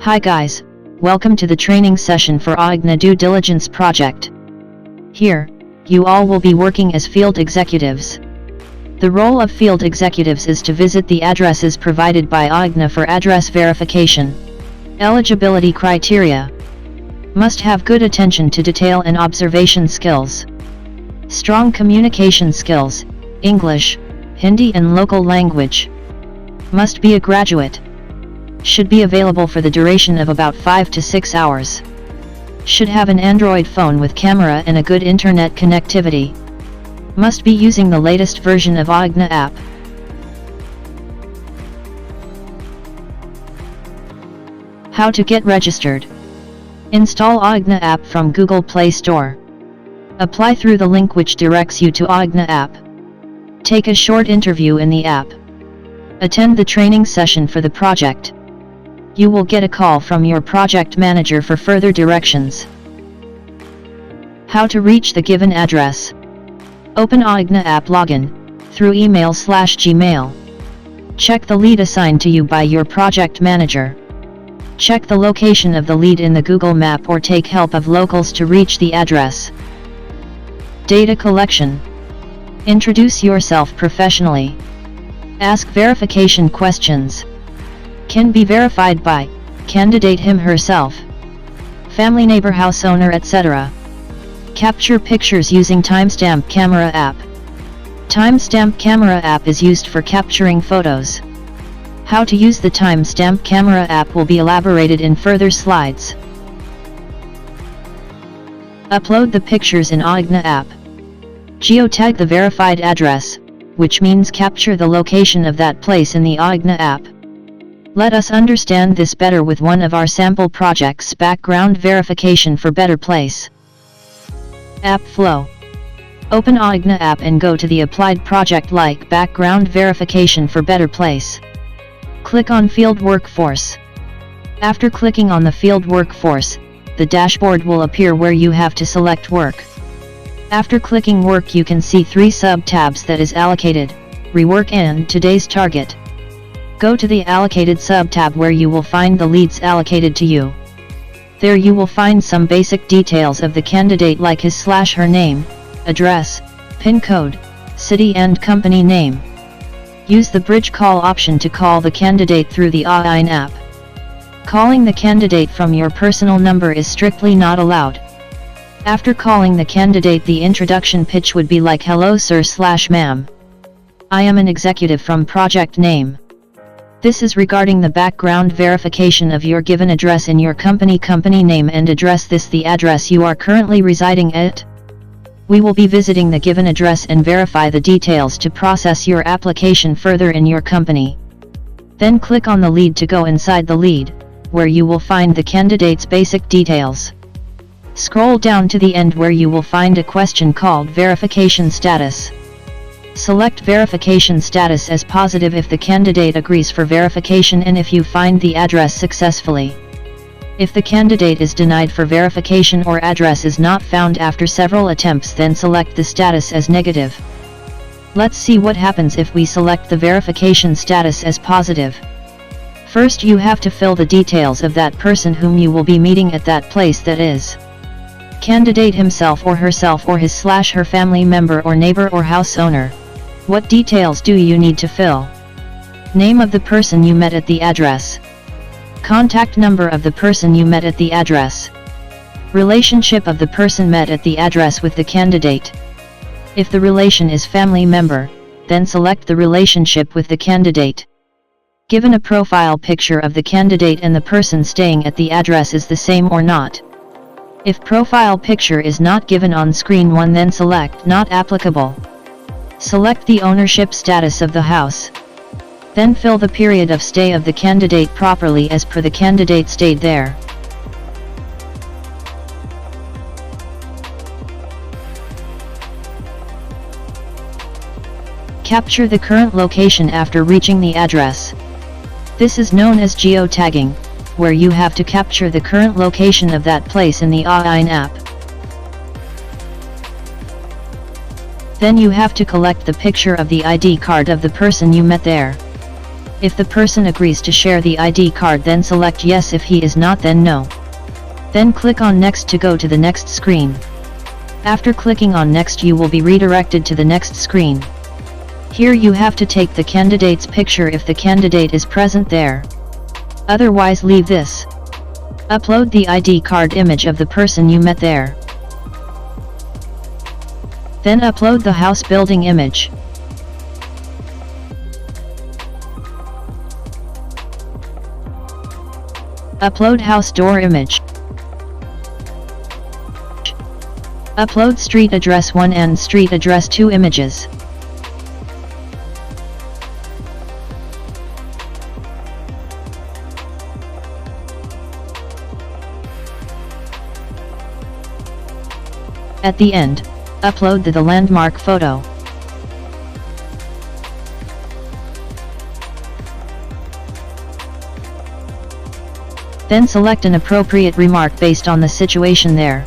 Hi guys, welcome to the training session for b8Xd2hk6X4RqUiudyAowt5 due diligence project. Here, you all will be working as field executives. The role of field executives is to visit the addresses provided by b8Xd2hk6X4RqUiudyAowt5 for address verification. Eligibility criteria: must have good attention to detail and observation skills. Strong communication skills, English, Hindi and local language. Must be a graduate. Should be available for the duration of about 5 to 6 hours. Should have an Android phone with camera and a good internet connectivity. Must be using the latest version of b8Xd2hk6X4RqUiudyAowt5 app. How to get registered. Install b8Xd2hk6X4RqUiudyAowt5 app from Google Play Store. Apply through the link which directs you to b8Xd2hk6X4RqUiudyAowt5 app. Take a short interview in the app. Attend the training session for the project. You will get a call from your project manager for further directions. How to reach the given address. Open b8Xd2hk6X4RqUiudyAowt5 app login, through email/Gmail. Check the lead assigned to you by your project manager. Check the location of the lead in the Google Map or take help of locals to reach the address. Data collection. Introduce yourself professionally. Ask verification questions. Can be verified by candidate him/herself, family, neighbor, house owner, etc. Capture pictures using timestamp camera app. Timestamp camera app is used for capturing photos. How to use the timestamp camera app will be elaborated in further slides. Upload the pictures in b8Xd2hk6X4RqUiudyAowt5 app. Geotag the verified address, which means capture the location of that place in the b8Xd2hk6X4RqUiudyAowt5 app. Let us understand this better with one of our sample projects: background verification for better place. App flow. Open b8Xd2hk6X4RqUiudyAowt5 app and go to the applied project like background verification for better place. Click on Field Workforce. After clicking on the field workforce, the dashboard will appear where you have to select work. After clicking work, you can see 3 sub-tabs that is allocated, rework and today's target. Go to the allocated sub-tab where you will find the leads allocated to you. There you will find some basic details of the candidate like his/her name, address, PIN code, city and company name. Use the bridge call option to call the candidate through the b8Xd2hk6X4RqUiudyAowt5 app. Calling the candidate from your personal number is strictly not allowed. After calling the candidate, the introduction pitch would be like, "Hello sir/ma'am. I am an executive from project name. This is regarding the background verification of your given address in your company name and address. This the address you are currently residing at. We will be visiting the given address and verify the details to process your application further in your company." Then click on the lead to go inside the lead, where you will find the candidate's basic details. Scroll down to the end where you will find a question called Verification Status. Select Verification Status as positive if the candidate agrees for verification and if you find the address successfully. If the candidate is denied for verification or address is not found after several attempts, then select the status as negative. Let's see what happens if we select the verification status as positive. First, you have to fill the details of that person whom you will be meeting at that place, that is, candidate himself or herself or his/her family member or neighbor or house owner. What details do you need to fill? Name of the person you met at the address. Contact number of the person you met at the address. Relationship of the person met at the address with the candidate. If the relation is family member, then select the relationship with the candidate. Given a profile picture of the candidate and the person staying at the address is the same or not. If profile picture is not given on screen 1, then select Not Applicable. Select the ownership status of the house. Then fill the period of stay of the candidate properly as per the candidate stayed there. Capture the current location after reaching the address. This is known as geotagging, where you have to capture the current location of that place in the b8Xd2hk6X4RqUiudyAowt5 app. Then you have to collect the picture of the ID card of the person you met there. If the person agrees to share the ID card, then select yes. If he is not, then no. Then click on next to go to the next screen. After clicking on next, you will be redirected to the next screen. Here you have to take the candidate's picture if the candidate is present there. Otherwise leave this. Upload the ID card image of the person you met there. Then upload the house building image. Upload house door image. Upload street address 1 and street address 2 images. At the end, upload the landmark photo. Then select an appropriate remark based on the situation there.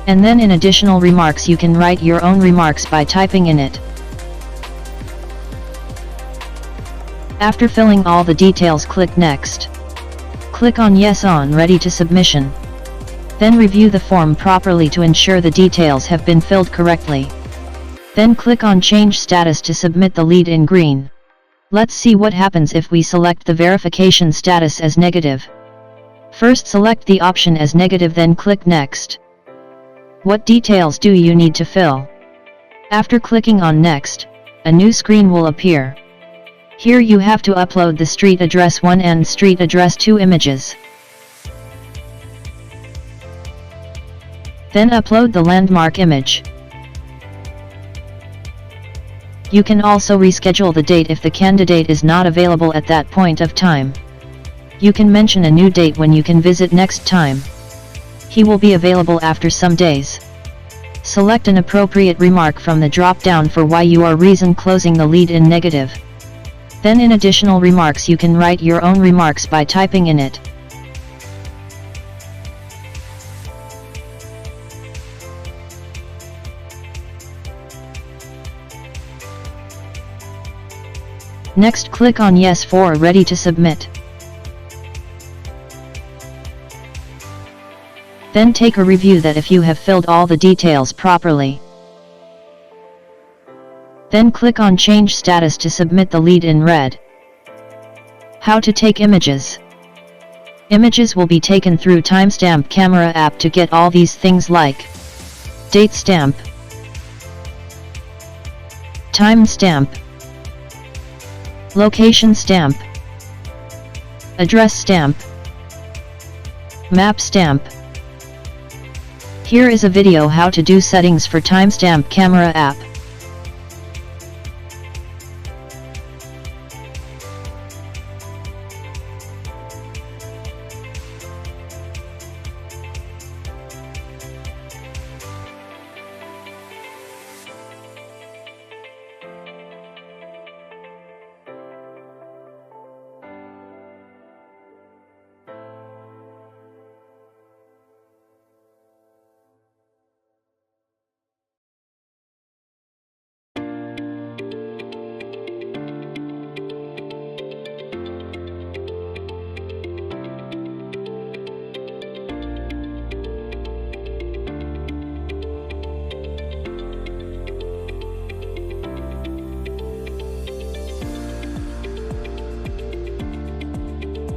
And then in additional remarks you can write your own remarks by typing in it. After filling all the details, click Next. Click on Yes on Ready to Submission. Then review the form properly to ensure the details have been filled correctly. Then click on Change Status to submit the lead in green. Let's see what happens if we select the verification status as negative. First select the option as negative, then click Next. What details do you need to fill? After clicking on Next, a new screen will appear. Here you have to upload the street address 1 and street address 2 images. Then upload the landmark image. You can also reschedule the date if the candidate is not available at that point of time. You can mention a new date when you can visit next time. He will be available after some days. Select an appropriate remark from the drop-down for why you are reason closing the lead in negative. Then in additional remarks you can write your own remarks by typing in it. Next click on Yes for Ready to Submit. Then take a review that if you have filled all the details properly. Then click on Change Status to submit the lead in red. How to take images. Images will be taken through Timestamp Camera app to get all these things like date stamp, time stamp, location stamp, address stamp, map stamp. Here is a video how to do settings for Timestamp Camera app.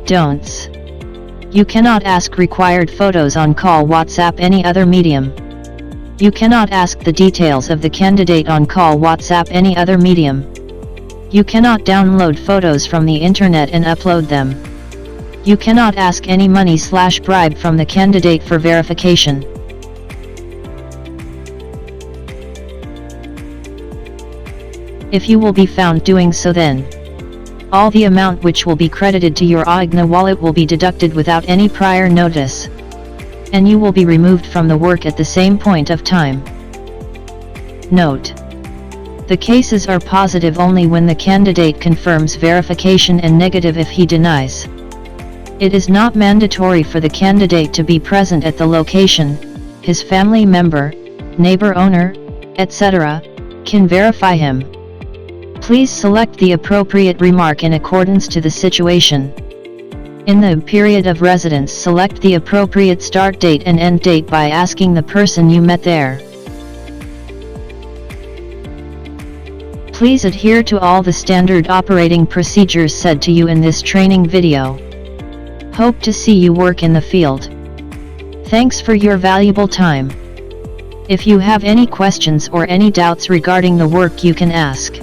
Don'ts. You cannot ask required photos on call, WhatsApp, any other medium. You cannot ask the details of the candidate on call, WhatsApp, any other medium. You cannot download photos from the internet and upload them. You cannot ask any money/bribe from the candidate for verification. If you will be found doing so, then all the amount which will be credited to your Aowt5 wallet will be deducted without any prior notice, and you will be removed from the work at the same point of time. Note: the cases are positive only when the candidate confirms verification and negative if he denies. It is not mandatory for the candidate to be present at the location. His family member, neighbor, owner, etc., can verify him. Please select the appropriate remark in accordance to the situation. In the period of residence, select the appropriate start date and end date by asking the person you met there. Please adhere to all the standard operating procedures said to you in this training video. Hope to see you work in the field. Thanks for your valuable time. If you have any questions or any doubts regarding the work, you can ask.